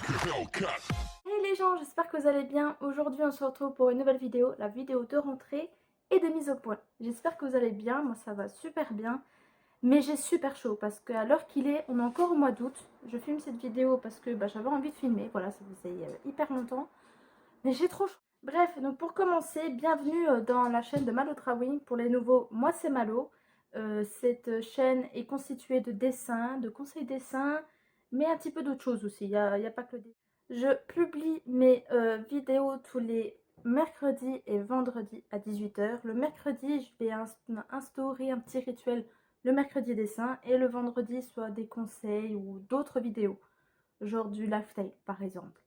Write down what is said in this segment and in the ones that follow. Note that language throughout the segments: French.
Hey les gens, j'espère que vous allez bien. Aujourd'hui on se retrouve pour une nouvelle vidéo, la vidéo de rentrée et de mise au point. J'espère que vous allez bien, moi ça va super bien. Mais j'ai super chaud parce qu'à l'heure qu'il est, on est encore au mois d'août. Je filme cette vidéo parce que j'avais envie de filmer, voilà, ça faisait hyper longtemps. Mais j'ai trop chaud. Bref, donc pour commencer, bienvenue dans la chaîne de Malo Trawing. Pour les nouveaux, moi c'est Malo. Cette chaîne est constituée de dessins, de conseils dessins, mais un petit peu d'autres choses aussi. Il y a pas que le dessin. Je publie mes vidéos tous les mercredis et vendredis à 18 h. Le mercredi, je vais instaurer un petit rituel le mercredi dessin et le vendredi, soit des conseils ou d'autres vidéos, genre du lifestyle par exemple.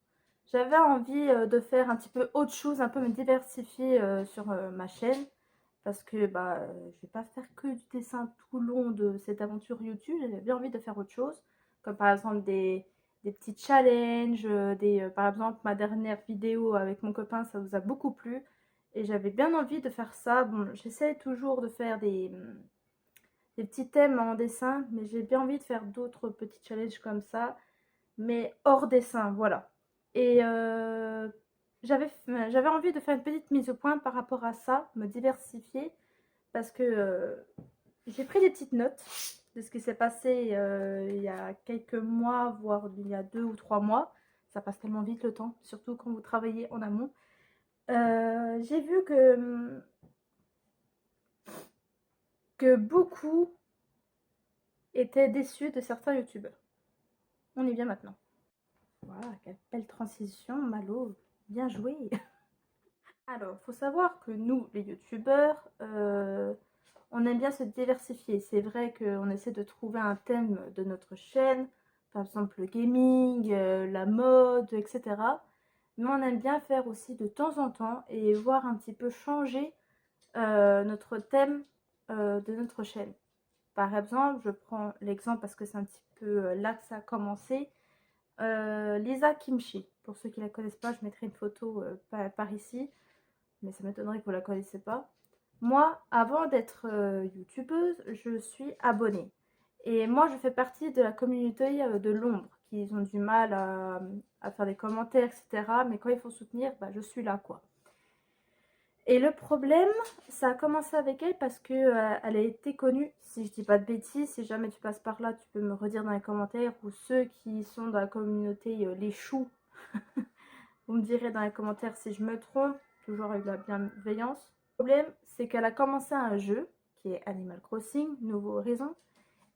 J'avais envie de faire un petit peu autre chose, un peu me diversifier sur ma chaîne. Parce que je vais pas faire que du dessin tout le long de cette aventure YouTube. J'avais bien envie de faire autre chose. Comme par exemple des petits challenges. Par exemple, ma dernière vidéo avec mon copain, ça vous a beaucoup plu. Et j'avais bien envie de faire ça. Bon, j'essaie toujours de faire des petits thèmes en dessin. Mais j'ai bien envie de faire d'autres petits challenges comme ça, mais hors dessin, voilà. Et j'avais envie de faire une petite mise au point par rapport à ça, me diversifier, parce que j'ai pris des petites notes de ce qui s'est passé il y a quelques mois, voire il y a 2 ou 3 mois. Ça passe tellement vite le temps, surtout quand vous travaillez en amont. J'ai vu que beaucoup étaient déçus de certains youtubeurs. On y vient maintenant. Voilà, quelle belle transition, Malo, bien joué. Alors, il faut savoir que nous, les youtubeurs, on aime bien se diversifier. C'est vrai qu'on essaie de trouver un thème de notre chaîne, par exemple le gaming, la mode, etc. Mais on aime bien faire aussi de temps en temps et voir un petit peu changer notre thème de notre chaîne. Par exemple, je prends l'exemple parce que c'est un petit peu là que ça a commencé. Lisa Kimchi, pour ceux qui ne la connaissent pas, je mettrai une photo par ici, mais ça m'étonnerait que vous ne la connaissiez pas. Moi, avant d'être youtubeuse, je suis abonnée. Et moi, je fais partie de la communauté de l'ombre, qui ont du mal à faire des commentaires, etc. Mais quand il faut soutenir, je suis là, quoi. Et le problème, ça a commencé avec elle parce que elle a été connue, si je dis pas de bêtises, si jamais tu passes par là, tu peux me redire dans les commentaires, ou ceux qui sont dans la communauté les choux, vous me direz dans les commentaires si je me trompe, toujours avec de la bienveillance. Le problème, c'est qu'elle a commencé un jeu qui est Animal Crossing, Nouveau Horizon.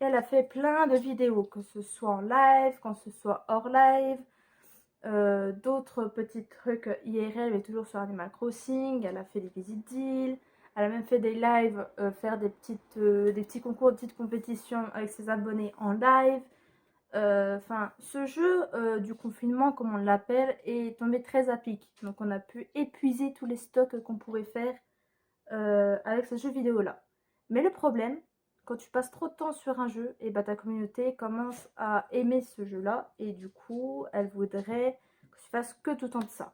Et elle a fait plein de vidéos, que ce soit en live, quand ce soit hors live, d'autres petits trucs IRL, mais toujours sur Animal Crossing. Elle a fait des visites d'îles. Elle a même fait des lives, faire des petits concours, des petites compétitions avec ses abonnés en live. Enfin, ce jeu du confinement, comme on l'appelle, est tombé très à pic. Donc on a pu épuiser tous les stocks qu'on pouvait faire avec ce jeu vidéo là. Mais le problème, quand tu passes trop de temps sur un jeu, et ta communauté commence à aimer ce jeu là, et du coup elle voudrait que tu fasses que tout le temps de ça.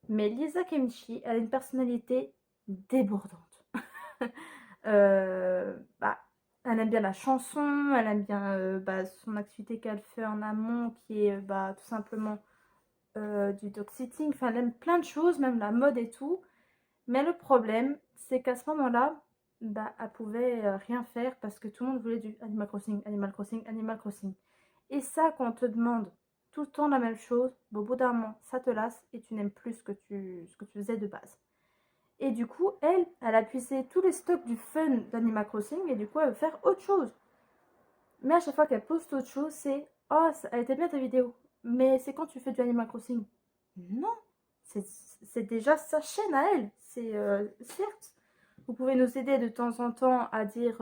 Mais Lisa Kimchi, elle a une personnalité débordante. euh, bah, Elle aime bien la chanson, elle aime bien son activité qu'elle fait en amont, qui est tout simplement du dog-sitting. Enfin, elle aime plein de choses, même la mode et tout. Mais le problème, c'est qu'à ce moment-là, elle pouvait rien faire parce que tout le monde voulait du Animal Crossing, Animal Crossing, Animal Crossing. Et ça, quand on te demande tout le temps la même chose, au bout d'un moment, ça te lasse et tu n'aimes plus ce que tu faisais de base. Et du coup, elle a puisé tous les stocks du fun d'Animal Crossing et du coup, elle veut faire autre chose. Mais à chaque fois qu'elle poste autre chose, c'est oh, elle était bien ta vidéo, mais c'est quand tu fais du Animal Crossing. Non, c'est déjà sa chaîne à elle. C'est certes, vous pouvez nous aider de temps en temps à dire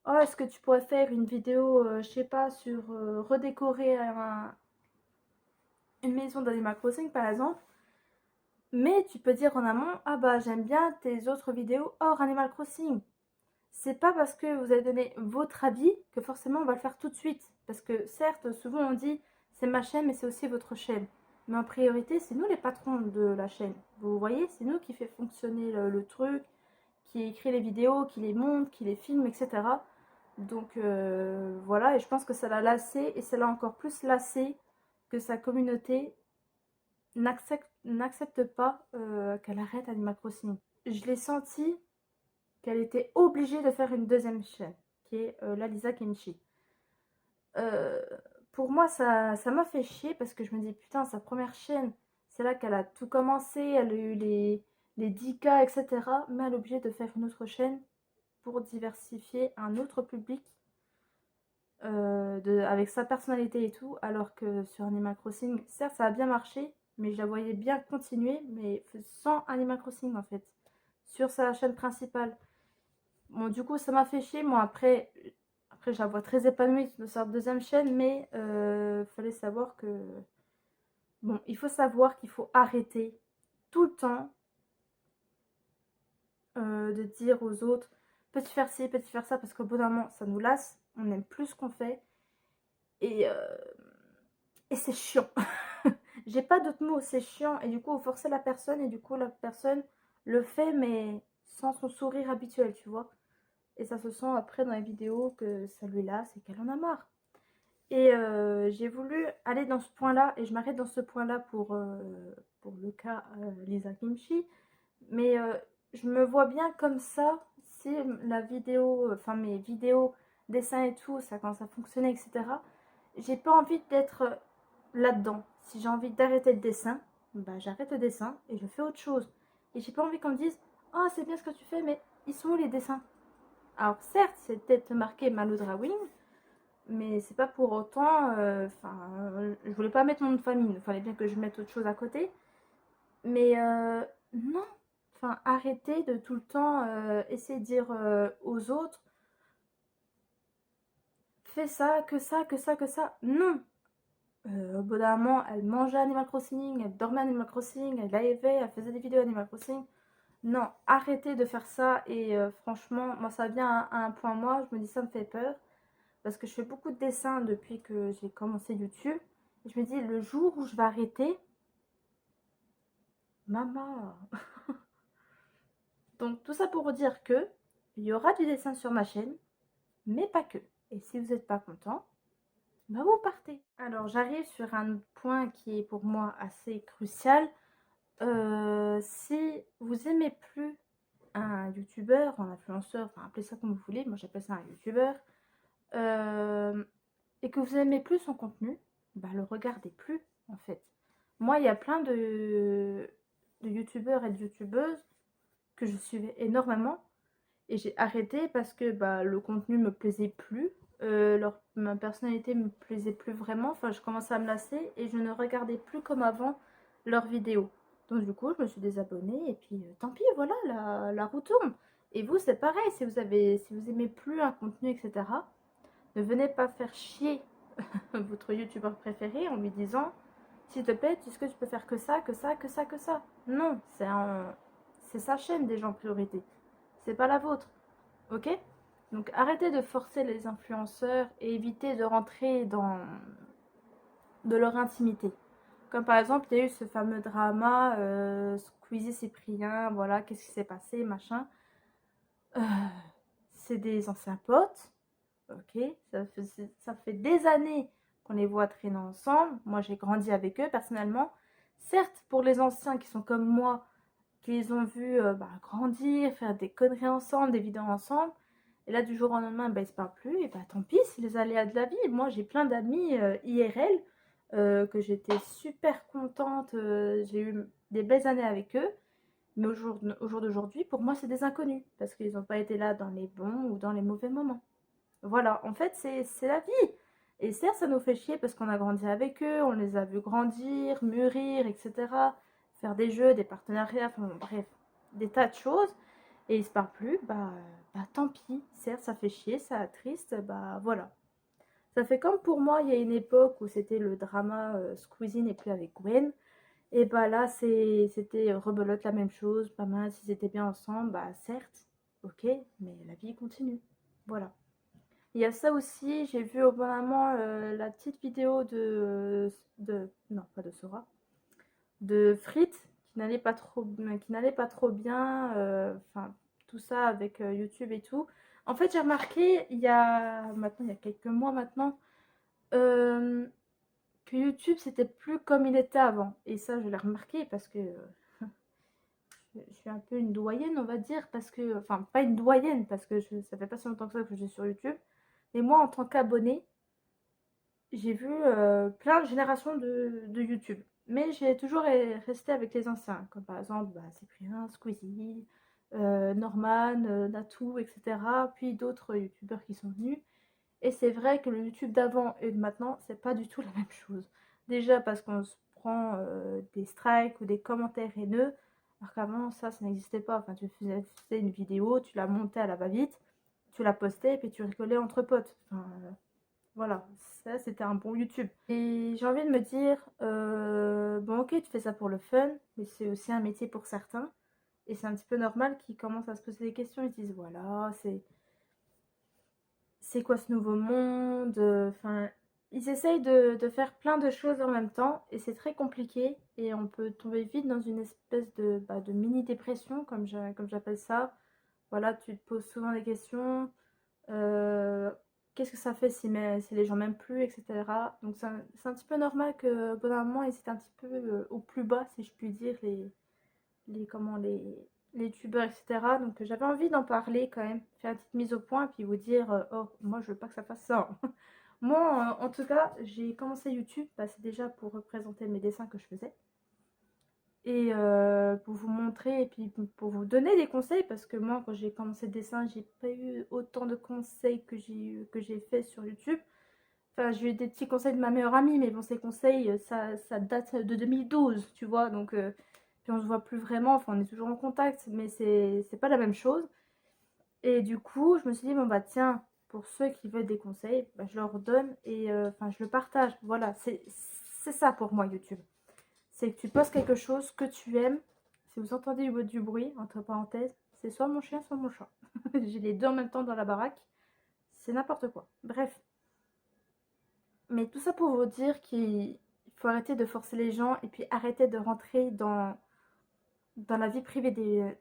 oh, est-ce que tu pourrais faire une vidéo, je sais pas, sur redécorer une maison d'Animal Crossing par exemple. Mais tu peux dire en amont, ah j'aime bien tes autres vidéos hors Animal Crossing. C'est pas parce que vous avez donné votre avis que forcément on va le faire tout de suite. Parce que certes, souvent on dit c'est ma chaîne, mais c'est aussi votre chaîne. Mais en priorité, c'est nous les patrons de la chaîne. Vous voyez, c'est nous qui fait fonctionner le truc, qui écrit les vidéos, qui les monte, qui les filme, etc. Donc voilà, et je pense que ça l'a lassé, et ça l'a encore plus lassé que sa communauté n'accepte pas qu'elle arrête Animal Crossing. Je l'ai senti qu'elle était obligée de faire une deuxième chaîne, qui est la Lisa Kimchi. Euh, pour moi, ça m'a fait chier parce que je me dis, putain, sa première chaîne, c'est là qu'elle a tout commencé, elle a eu les 10K, etc. Mais elle est obligée de faire une autre chaîne pour diversifier un autre public avec sa personnalité et tout. Alors que sur Animal Crossing, certes, ça a bien marché, mais je la voyais bien continuer, mais sans Animal Crossing en fait, sur sa chaîne principale. Bon, du coup, ça m'a fait chier. Moi, après, je la vois très épanouie de sa deuxième chaîne, mais fallait savoir que... Bon, il faut savoir qu'il faut arrêter tout le temps de dire aux autres, peux-tu faire ci, peux-tu faire ça, parce qu'au bout d'un moment, ça nous lasse, on n'aime plus ce qu'on fait, et, euh, et c'est chiant. J'ai pas d'autres mots, c'est chiant, et du coup, vous forcez la personne, et du coup, la personne le fait, mais sans son sourire habituel, tu vois. Et ça se sent après dans les vidéos que ça lui lasse et qu'elle en a marre. Et j'ai voulu aller dans ce point-là, et je m'arrête dans ce point-là pour le cas Lisa Kimchi. Mais je me vois bien comme ça, si la vidéo, enfin mes vidéos, dessins et tout, ça commence à fonctionner, etc. J'ai pas envie d'être là-dedans. Si j'ai envie d'arrêter le dessin, bah j'arrête le dessin et je fais autre chose. Et j'ai pas envie qu'on me dise, oh c'est bien ce que tu fais, mais ils sont où les dessins? Alors certes, c'est peut-être marqué Malo Drawing, mais c'est pas pour autant. Je voulais pas mettre mon nom de famille, il fallait bien que je mette autre chose à côté. Mais non, enfin, arrêtez de tout le temps essayer de dire aux autres, fais ça, que ça, que ça, que ça. Non. Au bout d'un moment, elle mangeait Animal Crossing, elle dormait Animal Crossing, elle liveait, elle faisait des vidéos Animal Crossing. Non, arrêtez de faire ça. Et franchement, moi, ça vient à un point, moi, je me dis, ça me fait peur. Parce que je fais beaucoup de dessins depuis que j'ai commencé YouTube. Et je me dis, le jour où je vais arrêter, maman. Donc, tout ça pour dire que il y aura du dessin sur ma chaîne, mais pas que. Et si vous n'êtes pas content, bah vous partez. Alors, j'arrive sur un point qui est pour moi assez crucial. Si vous aimez plus un youtubeur, un influenceur, enfin appelez ça comme vous voulez, moi j'appelle ça un youtubeur, et que vous aimez plus son contenu, bah le regardez plus en fait. Moi, il y a plein de youtubeurs et de youtubeuses que je suivais énormément et j'ai arrêté parce que bah, le contenu me plaisait plus, ma personnalité me plaisait plus vraiment, enfin je commençais à me lasser et je ne regardais plus comme avant leurs vidéos. Donc du coup, je me suis désabonnée et puis tant pis, voilà, la roue tourne. Et vous, c'est pareil, si vous aimez plus un contenu, etc., ne venez pas faire chier votre youtubeur préféré en lui disant, s'il te plaît, est-ce que tu peux faire que ça, que ça, que ça, que ça. Non, c'est sa chaîne déjà en priorité, c'est pas la vôtre. Ok? Donc arrêtez de forcer les influenceurs et évitez de rentrer dans de leur intimité. Comme par exemple, il y a eu ce fameux drama Squeezie Cyprien, voilà, qu'est-ce qui s'est passé, machin. Euh, c'est des anciens potes, ok? Ça fait des années qu'on les voit traîner ensemble. Moi, j'ai grandi avec eux personnellement. Certes, pour les anciens qui sont comme moi, qui les ont vus grandir, faire des conneries ensemble, des vidéos ensemble. Et là, du jour au lendemain, ils ne se parlent plus. Et tant pis, c'est les aléas de la vie. Moi, j'ai plein d'amis IRL que j'étais super contente. J'ai eu des belles années avec eux. Mais au jour d'aujourd'hui, pour moi, c'est des inconnus. Parce qu'ils n'ont pas été là dans les bons ou dans les mauvais moments. Voilà, en fait, c'est la vie. Et certes, ça nous fait chier parce qu'on a grandi avec eux, on les a vus grandir, mûrir, etc. Faire des jeux, des partenariats, enfin bon, bref, des tas de choses. Et ils se parlent plus, bah tant pis. Certes, ça fait chier, ça attriste, bah voilà. Ça fait comme pour moi, il y a une époque où c'était le drama Squeezie n'est plus avec Gwen. Et bah là, c'était rebelote la même chose, pas mal, s'ils étaient bien ensemble, bah certes, ok, mais la vie continue. Voilà. Il y a ça aussi, j'ai vu au bon moment la petite vidéo non pas de Sora, de Frites qui n'allait pas trop bien, enfin tout ça avec YouTube et tout. En fait, j'ai remarqué il y a quelques mois maintenant, euh, que YouTube, c'était plus comme il était avant. Et ça, je l'ai remarqué parce que je suis un peu une doyenne, on va dire, parce que, enfin, pas une doyenne, parce que ça fait pas si longtemps que ça que je suis sur YouTube. Mais moi, en tant qu'abonné, j'ai vu plein de générations de YouTube. Mais j'ai toujours resté avec les anciens, comme par exemple bah, Cyprien, Squeezie, Norman, Natou, etc. Puis d'autres YouTubeurs qui sont venus. Et c'est vrai que le YouTube d'avant et de maintenant, c'est pas du tout la même chose. Déjà parce qu'on se prend des strikes ou des commentaires haineux, alors qu'avant ça n'existait pas. Enfin, tu faisais une vidéo, tu la montais à la va-vite, tu la postais et puis tu rigolais entre potes. Enfin, voilà, ça c'était un bon YouTube. Et j'ai envie de me dire, bon ok, tu fais ça pour le fun, mais c'est aussi un métier pour certains. Et c'est un petit peu normal qu'ils commencent à se poser des questions. Ils se disent, voilà, c'est quoi ce nouveau monde? Enfin, ils essayent de faire plein de choses en même temps et c'est très compliqué et on peut tomber vite dans une espèce de mini-dépression, comme j'appelle ça. Voilà, tu te poses souvent des questions. euh, Qu'est-ce que ça fait si les gens m'aiment plus, etc. Donc c'est un petit peu normal que au bout d'un moment, ils étaient un petit peu au plus bas, si je puis dire, les youtubeurs, etc. Donc j'avais envie d'en parler quand même, faire une petite mise au point, et puis vous dire, oh, moi je veux pas que ça fasse ça. Moi, en tout cas, j'ai commencé YouTube, bah, c'est déjà pour représenter mes dessins que je faisais. Et pour vous montrer et puis pour vous donner des conseils, parce que moi, quand j'ai commencé le dessin, j'ai pas eu autant de conseils que j'ai fait sur YouTube. Enfin, j'ai eu des petits conseils de ma meilleure amie, mais bon, ces conseils, ça date de 2012, tu vois. Donc, puis on se voit plus vraiment, enfin, on est toujours en contact, mais c'est pas la même chose. Et du coup, je me suis dit, bon, bah tiens, pour ceux qui veulent des conseils, bah, je leur donne et enfin, je le partage. Voilà, c'est ça pour moi, YouTube. C'est que tu postes quelque chose que tu aimes. Si vous entendez du bruit, entre parenthèses, c'est soit mon chien, soit mon chat. J'ai les deux en même temps dans la baraque. C'est n'importe quoi. Bref. Mais tout ça pour vous dire qu'il faut arrêter de forcer les gens et puis arrêter de rentrer dans la vie privée de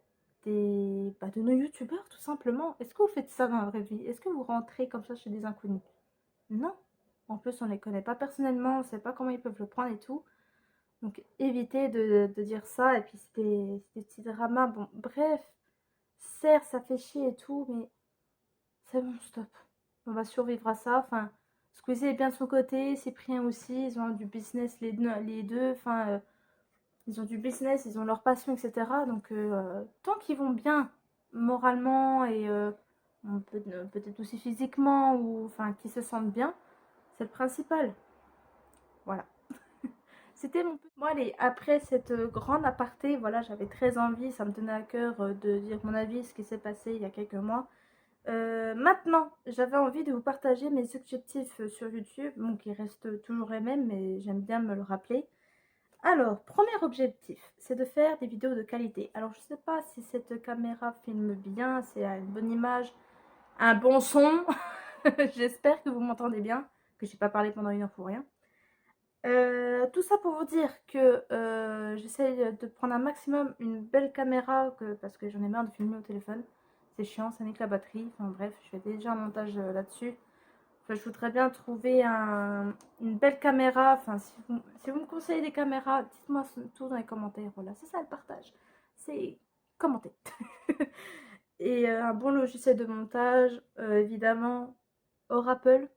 nos youtubeurs, tout simplement. Est-ce que vous faites ça dans la vraie vie? Est-ce que vous rentrez comme ça chez des inconnus? Non. En plus, on ne les connaît pas personnellement, on ne sait pas comment ils peuvent le prendre et tout. Donc, évitez de dire ça. Et puis, c'est des petits dramas. Bon, bref. Certes, ça fait chier et tout, mais c'est bon, stop. On va survivre à ça. Enfin, Squeezie est bien de son côté, Cyprien aussi. Ils ont du business les deux. Enfin, ils ont du business, ils ont leur passion, etc. Donc, tant qu'ils vont bien moralement et peut-être aussi physiquement, ou enfin, qu'ils se sentent bien, c'est le principal. Voilà. C'était mon petit... Bon, allez, après cette grande aparté, voilà, j'avais très envie, ça me tenait à cœur de dire mon avis, ce qui s'est passé il y a quelques mois. Maintenant, j'avais envie de vous partager mes objectifs sur YouTube, bon, qui restent toujours les mêmes, mais j'aime bien me le rappeler. Alors, premier objectif, c'est de faire des vidéos de qualité. Alors, je ne sais pas si cette caméra filme bien, si elle a une bonne image, un bon son. J'espère que vous m'entendez bien, que je n'ai pas parlé pendant 1 heure pour rien. Tout ça pour vous dire que j'essaie de prendre un maximum une belle caméra parce que j'en ai marre de filmer au téléphone. C'est chiant, ça nique la batterie. Enfin bref, je fais déjà un montage là-dessus. Enfin, je voudrais bien trouver une belle caméra. Enfin, si vous me conseillez des caméras, dites-moi tout dans les commentaires. Voilà, c'est ça le partage. C'est commenter. Et un bon logiciel de montage, évidemment, hors Apple.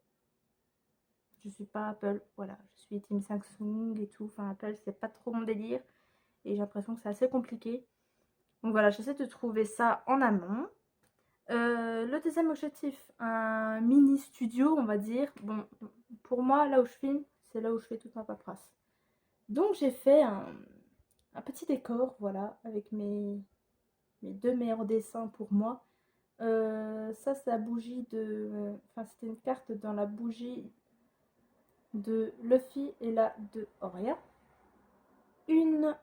Je suis pas Apple, voilà, je suis team Samsung et tout. Enfin, Apple, c'est pas trop mon délire. Et j'ai l'impression que c'est assez compliqué. Donc voilà, j'essaie de trouver ça en amont. Le deuxième objectif, un mini studio, on va dire. Bon, pour moi, là où je filme, c'est là où je fais toute ma paperasse. Donc j'ai fait un petit décor, voilà, avec mes deux meilleurs dessins pour moi. Ça, c'est la bougie de... Enfin, c'était une carte dans la bougie de Luffy et la de Oria. Une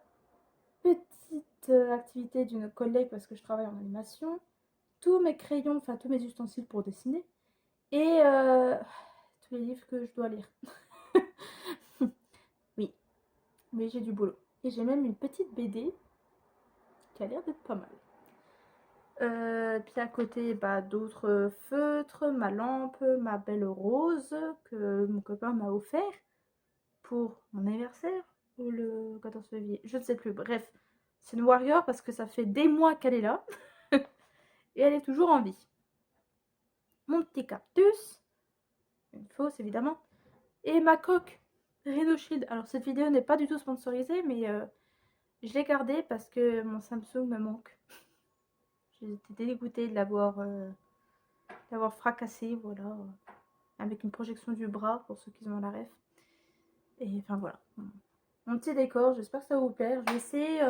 petite activité d'une collègue parce que je travaille en animation. Tous mes crayons, enfin tous mes ustensiles pour dessiner. Et tous les livres que je dois lire. Oui, mais j'ai du boulot. Et j'ai même une petite BD qui a l'air d'être pas mal. Puis à côté, bah, d'autres feutres, ma lampe, ma belle rose que mon copain m'a offert. pour mon anniversaire ou le 14 février, je ne sais plus. Bref, c'est une warrior parce que ça fait des mois qu'elle est là et elle est toujours en vie. Mon petit cactus, une fausse évidemment, et ma coque Rhino Shield. Alors cette vidéo n'est pas du tout sponsorisée, mais je l'ai gardée parce que mon Samsung me manque. J'étais dégoûtée de l'avoir fracassé, voilà, avec une projection du bras pour ceux qui ont la ref. Et enfin voilà, mon petit décor, j'espère que ça va vous plaire. Je vais essayer,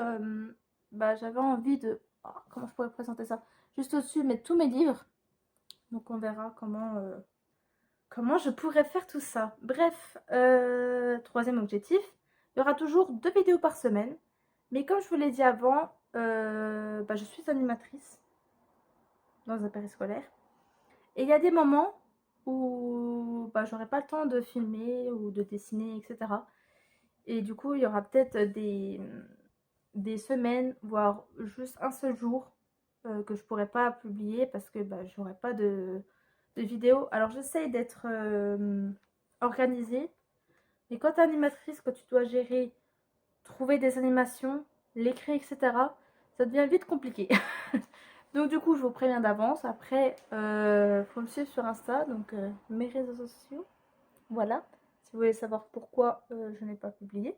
j'avais envie de, comment je pourrais présenter ça, juste au-dessus mettre tous mes livres. Donc on verra comment je pourrais faire tout ça. Bref, troisième objectif, il y aura toujours 2 vidéos par semaine. Mais comme je vous l'ai dit avant, je suis animatrice dans un périscolaire. Et il y a des moments où j'aurai pas le temps de filmer ou de dessiner, etc. Et du coup, il y aura peut-être des semaines, voire juste un seul jour que je pourrais pas publier parce que j'aurai pas de vidéo. Alors j'essaye d'être organisée. Mais quand tu es animatrice, quand tu dois gérer, trouver des animations, l'écrire, etc., ça devient vite compliqué. Donc du coup, je vous préviens d'avance. Après, faut me suivre sur Insta, donc mes réseaux sociaux. Voilà, si vous voulez savoir pourquoi je n'ai pas publié.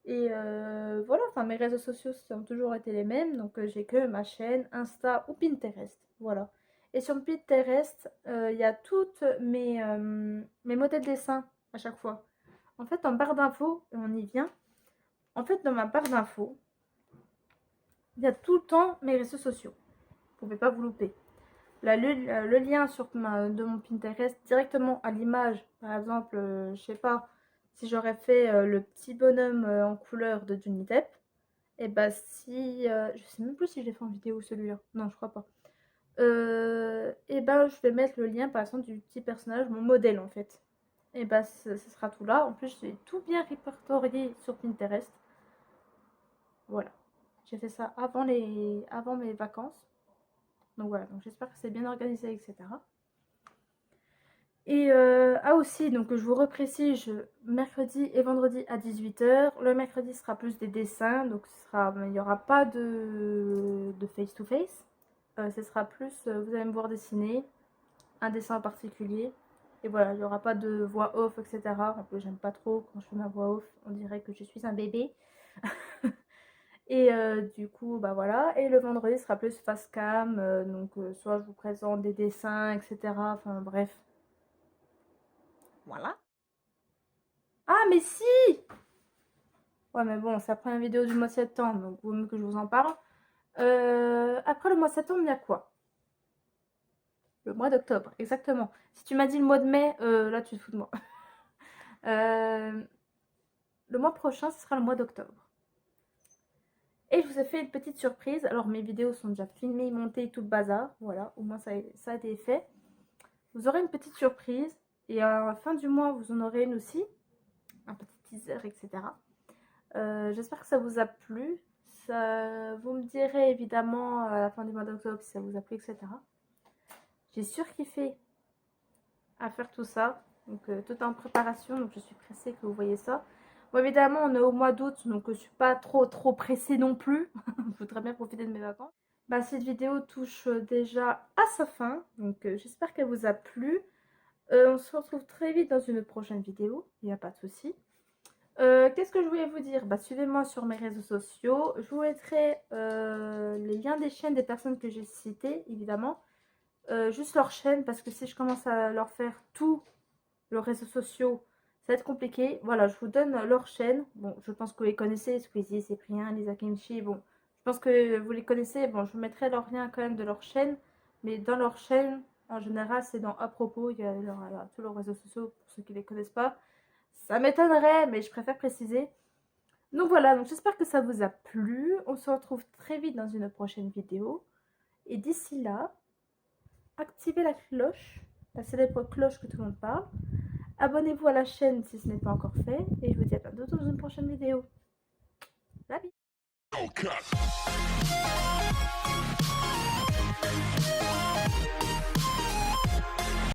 Et voilà, enfin mes réseaux sociaux ont toujours été les mêmes. Donc j'ai que ma chaîne, Insta ou Pinterest. Voilà. Et sur Pinterest, il y a toutes mes modèles dessins à chaque fois. En fait, en barre d'infos, on y vient. En fait, dans ma barre d'infos, il y a tout le temps mes réseaux sociaux. Vous ne pouvez pas vous louper. Là, le lien de mon Pinterest directement à l'image, par exemple, je sais pas, si j'aurais fait le petit bonhomme en couleur de Johnny Depp, et si, je sais même plus si je l'ai fait en vidéo celui-là, non je crois pas. Je vais mettre le lien par exemple du petit personnage, mon modèle en fait. Ce sera tout là. En plus, j'ai tout bien répertorié sur Pinterest. Voilà. J'ai fait ça avant mes vacances. Donc voilà, donc j'espère que c'est bien organisé, etc. Et aussi, donc je vous reprécise, mercredi et vendredi à 18 h. Le mercredi sera plus des dessins, donc il n'y aura pas de face-to-face. Ce sera plus, vous allez me voir dessiner un dessin en particulier. Et voilà, il n'y aura pas de voix off, etc. En plus, j'aime pas trop quand je fais ma voix off, on dirait que je suis un bébé. Et du coup, voilà. Et le vendredi sera plus face cam, donc soit je vous présente des dessins, etc. Enfin bref. Voilà. Ah, mais si! Ouais, mais bon, c'est la première vidéo du mois de septembre, donc vaut mieux que je vous en parle. Après le mois de septembre, il y a quoi? Le mois d'octobre, exactement. Si tu m'as dit le mois de mai, là, tu te fous de moi. Le mois prochain, ce sera le mois d'octobre. Et je vous ai fait une petite surprise. Alors, mes vidéos sont déjà filmées, montées, tout le bazar. Voilà, au moins ça a été fait. Vous aurez une petite surprise. Et à la fin du mois, vous en aurez une aussi. Un petit teaser, etc. J'espère que ça vous a plu. Vous me direz évidemment à la fin du mois d'octobre si ça vous a plu, etc. J'ai surkiffé à faire tout ça. Donc tout est en préparation, donc je suis pressée que vous voyez ça. Bon, évidemment, on est au mois d'août, donc je suis pas trop pressée non plus. Je voudrais bien profiter de mes vacances. Cette vidéo touche déjà à sa fin, donc j'espère qu'elle vous a plu. On se retrouve très vite dans une prochaine vidéo, il n'y a pas de souci. Qu'est-ce que je voulais vous dire? Suivez-moi sur mes réseaux sociaux. Je vous mettrai les liens des chaînes des personnes que j'ai citées, évidemment. Juste leur chaîne, parce que si je commence à leur faire tous leurs réseaux sociaux, ça va être compliqué. Voilà, je vous donne leur chaîne. Bon, je pense que vous les connaissez, Squeezie, Cyprien, Lisa Kimchi. Bon, je pense que vous les connaissez. Bon, je vous mettrai leur lien quand même de leur chaîne. Mais dans leur chaîne, en général, c'est dans à propos. Il y a tous leurs réseaux sociaux, pour ceux qui ne les connaissent pas. Ça m'étonnerait, mais je préfère préciser. Donc voilà, donc j'espère que ça vous a plu. On se retrouve très vite dans une prochaine vidéo. Et d'ici là, activez la cloche, la célèbre cloche que tout le monde parle. Abonnez-vous à la chaîne si ce n'est pas encore fait. Et je vous dis à bientôt dans une prochaine vidéo. La bise.